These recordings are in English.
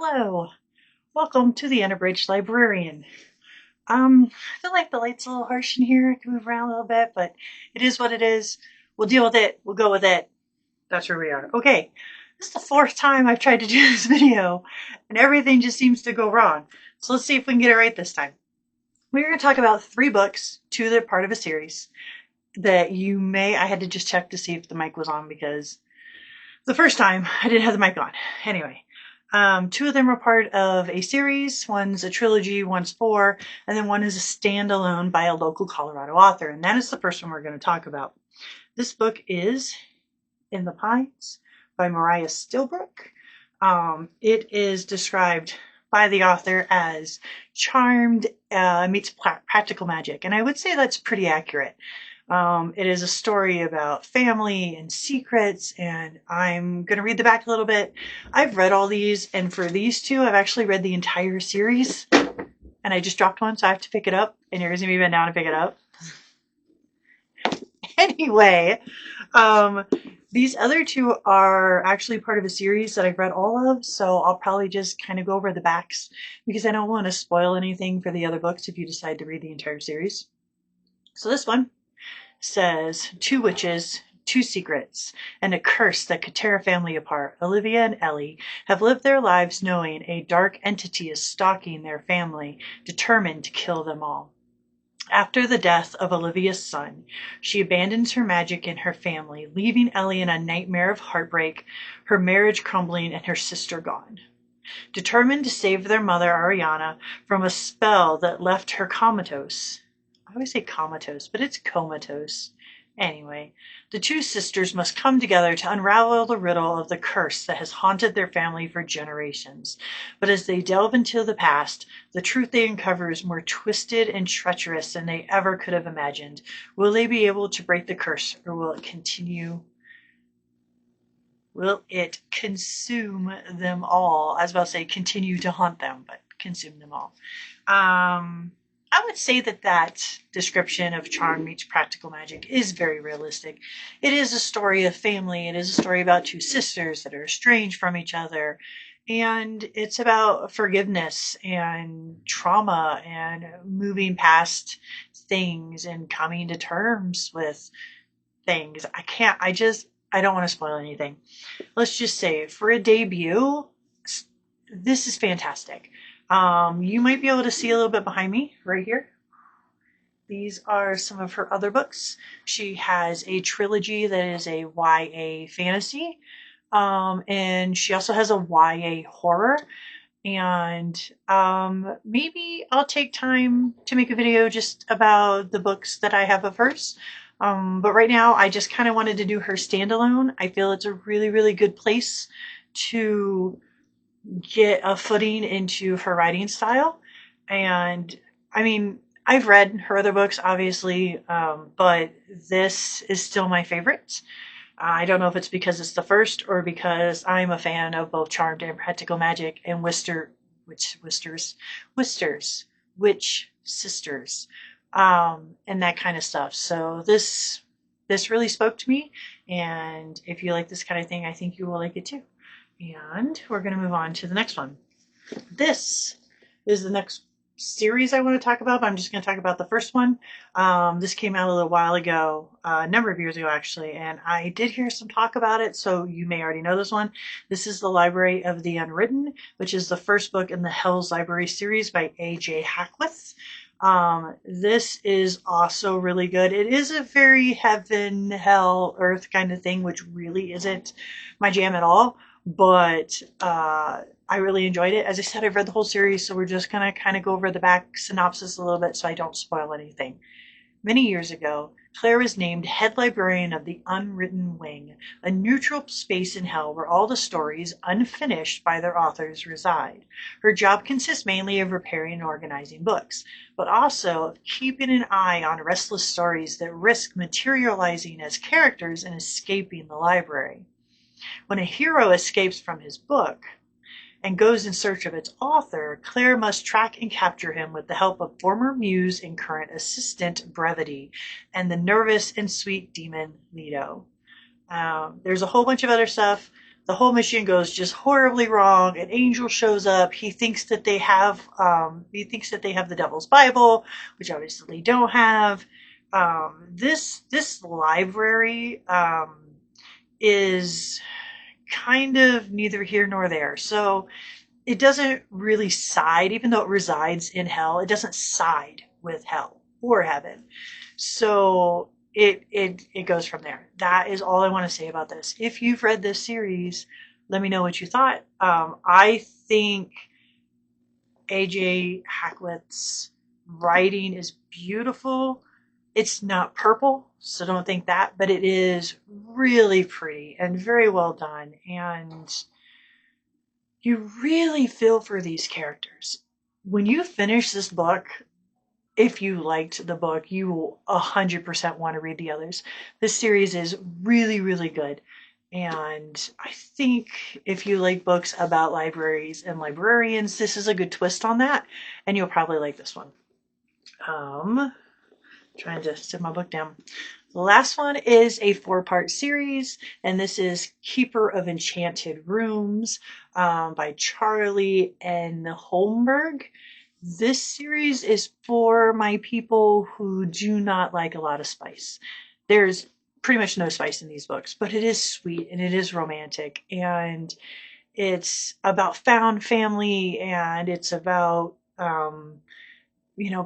Hello, welcome to the Unabridged Librarian. I feel like the light's a little harsh in here. I can move around a little bit, but it is what it is. We'll deal with it. We'll go with it. That's where we are. Okay, this is the fourth time I've tried to do this video, and everything just seems to go wrong. So let's see if we can get it right this time. We're going to talk about three books, two that are part of a series that you may. I had to just check to see if the mic was on because the first time I didn't have the mic on. Anyway. Two of them are part of a series. One's a trilogy, one's four, and then one is a standalone by a local Colorado author. And that is the first one we're going to talk about. This book is In the Pines by Mariah Stillbrook. It is described by the author as charmed meets practical magic. And I would say that's pretty accurate. It is a story about family and secrets, and I'm going to read the back a little bit. I've read all these, and for these two, I've actually read the entire series, and I just dropped one, so I have to pick it up, and you're going to be bent down to pick it up. Anyway, these other two are actually part of a series that I've read all of, so I'll probably just kind of go over the backs, because I don't want to spoil anything for the other books if you decide to read the entire series. So this one says, two witches, two secrets, and a curse that could tear a family apart. Olivia and Ellie have lived their lives knowing a dark entity is stalking their family, determined to kill them all. After the death of Olivia's son, she abandons her magic and her family, leaving Ellie in a nightmare of heartbreak, her marriage crumbling, and her sister gone. Determined to save their mother, Ariana, from a spell that left her comatose. I always say comatose, but it's comatose. Anyway, the two sisters must come together to unravel the riddle of the curse that has haunted their family for generations. But as they delve into the past, the truth they uncover is more twisted and treacherous than they ever could have imagined. Will they be able to break the curse, or will it continue? Will it consume them all? I was about to say continue to haunt them, but consume them all. I would say that description of charm meets practical magic is very realistic. It is a story of family. It is a story about two sisters that are estranged from each other. And it's about forgiveness and trauma and moving past things and coming to terms with things. I don't want to spoil anything. Let's just say for a debut, this is fantastic. You might be able to see a little bit behind me right here. These are some of her other books. She has a trilogy that is a YA fantasy, and she also has a YA horror. And maybe I'll take time to make a video just about the books that I have of hers. But right now, I just kind of wanted to do her standalone. I feel it's a really, really good place to get a footing into her writing style. And I mean, I've read her other books, obviously, but this is still my favorite. I don't know if it's because it's the first or because I'm a fan of both Charmed and Practical Magic and Witch Sisters, and that kind of stuff. So this really spoke to me, and if you like this kind of thing, I think you will like it too. And we're going to move on to the next one. This is the next series I want to talk about, but I'm just going to talk about the first one. This came out a little while ago, a number of years ago actually, and I did hear some talk about it, so you may already know this one. This is The Library of the Unwritten, which is the first book in the Hell's Library series by A.J. Hackwith. This is also really good. It is a very heaven, hell, earth kind of thing, which really isn't my jam at all. But I really enjoyed it. As I said, I've read the whole series, so we're just going to kind of go over the back synopsis a little bit so I don't spoil anything. Many years ago, Claire was named head librarian of the Unwritten Wing, a neutral space in hell where all the stories, unfinished by their authors, reside. Her job consists mainly of repairing and organizing books, but also of keeping an eye on restless stories that risk materializing as characters and escaping the library. When a hero escapes from his book and goes in search of its author, Claire must track and capture him with the help of former muse and current assistant Brevity and the nervous and sweet demon Leto. There's a whole bunch of other stuff. the whole mission goes just horribly wrong. An angel shows up. He thinks that they have the devil's Bible, which obviously they don't have. This library is kind of neither here nor there. So it doesn't really side, even though it resides in hell, it doesn't side with hell or heaven. So it goes from there. That is all I want to say about this. If you've read this series, let me know what you thought. I think AJ Hacklett's writing is beautiful. It's not purple, so don't think that, but it is really pretty and very well done. And you really feel for these characters. When you finish this book, if you liked the book, you will 100% want to read the others. This series is really, really good. And I think if you like books about libraries and librarians, this is a good twist on that. And you'll probably like this one. Trying to sit my book down. The last one is a 4-part series, and this is Keeper of Enchanted Rooms by Charlie N. Holmberg. This series is for my people who do not like a lot of spice. There's pretty much no spice in these books, but it is sweet and it is romantic, and it's about found family, and it's about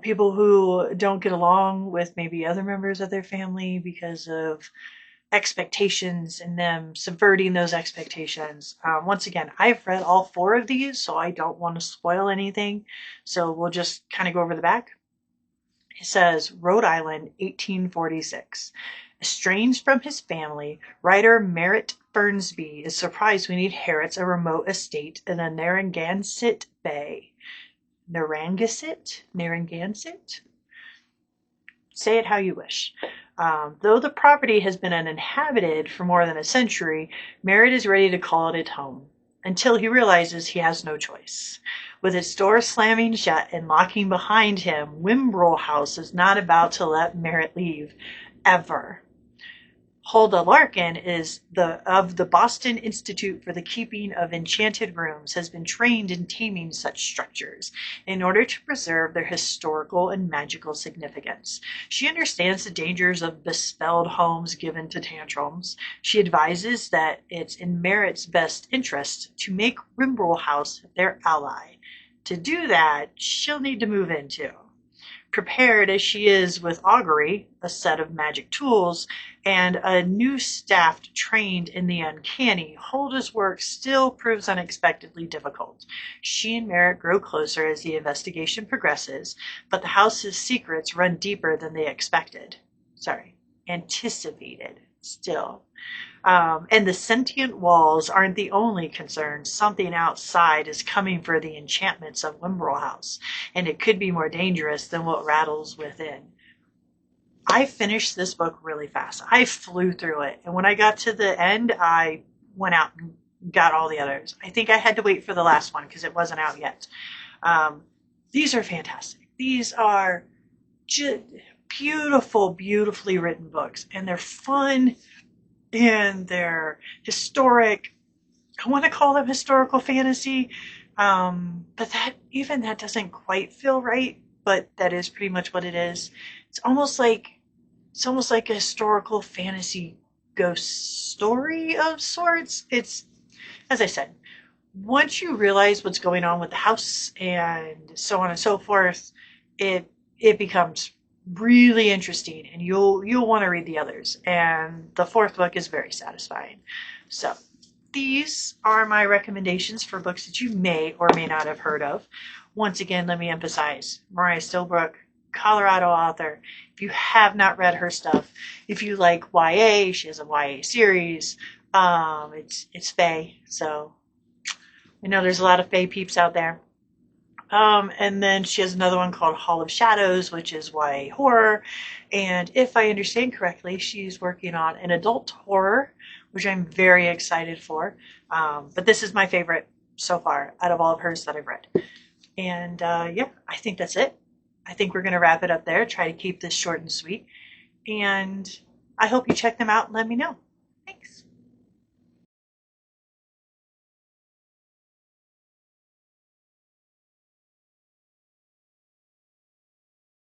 people who don't get along with maybe other members of their family because of expectations and them subverting those expectations. Once again, I've read all 4 of these, so I don't want to spoil anything. So we'll just kind of go over the back. It says, Rhode Island, 1846. Estranged from his family, writer Merritt Fernsby is surprised when he inherits a remote estate in the Narragansett Bay. Narragansett? Say it how you wish. Though the property has been uninhabited for more than a century, Merritt is ready to call it home, until he realizes he has no choice. With its doors slamming shut and locking behind him, Wimbrel House is not about to let Merritt leave, ever. Huldah Larkin is of the Boston Institute for the Keeping of Enchanted Rooms, has been trained in taming such structures in order to preserve their historical and magical significance. She understands the dangers of bespelled homes given to tantrums. She advises that it's in Merritt's best interest to make Wimbrel House their ally. To do that, she'll need to move in too. Prepared as she is with augury, a set of magic tools, and a new staff trained in the uncanny, Huldah's work still proves unexpectedly difficult. She and Merritt grow closer as the investigation progresses, but the house's secrets run deeper than they anticipated still. And the sentient walls aren't the only concern. Something outside is coming for the enchantments of Wimbrel House, and it could be more dangerous than what rattles within. I finished this book really fast. I flew through it, and when I got to the end, I went out and got all the others. I think I had to wait for the last one because it wasn't out yet. These are fantastic. These are just beautiful, beautifully written books, and they're fun. And they're historic. I want to call them historical fantasy, but that doesn't quite feel right. But that is pretty much what it is. It's almost like a historical fantasy ghost story of sorts. It's, as I said, once you realize what's going on with the house and so on and so forth, it becomes really interesting, and you'll want to read the others. And the 4th book is very satisfying. So these are my recommendations for books that you may or may not have heard of. Once again, let me emphasize, Mariah Stillbrook, Colorado author. If you have not read her stuff, if you like YA, she has a YA series. It's Fae, so I know there's a lot of Fae peeps out there. And then she has another one called Hall of Shadows, which is YA horror. And if I understand correctly, she's working on an adult horror, which I'm very excited for. But this is my favorite so far out of all of hers that I've read. And I think that's it. I think we're going to wrap it up there, try to keep this short and sweet. And I hope you check them out and let me know. Thanks.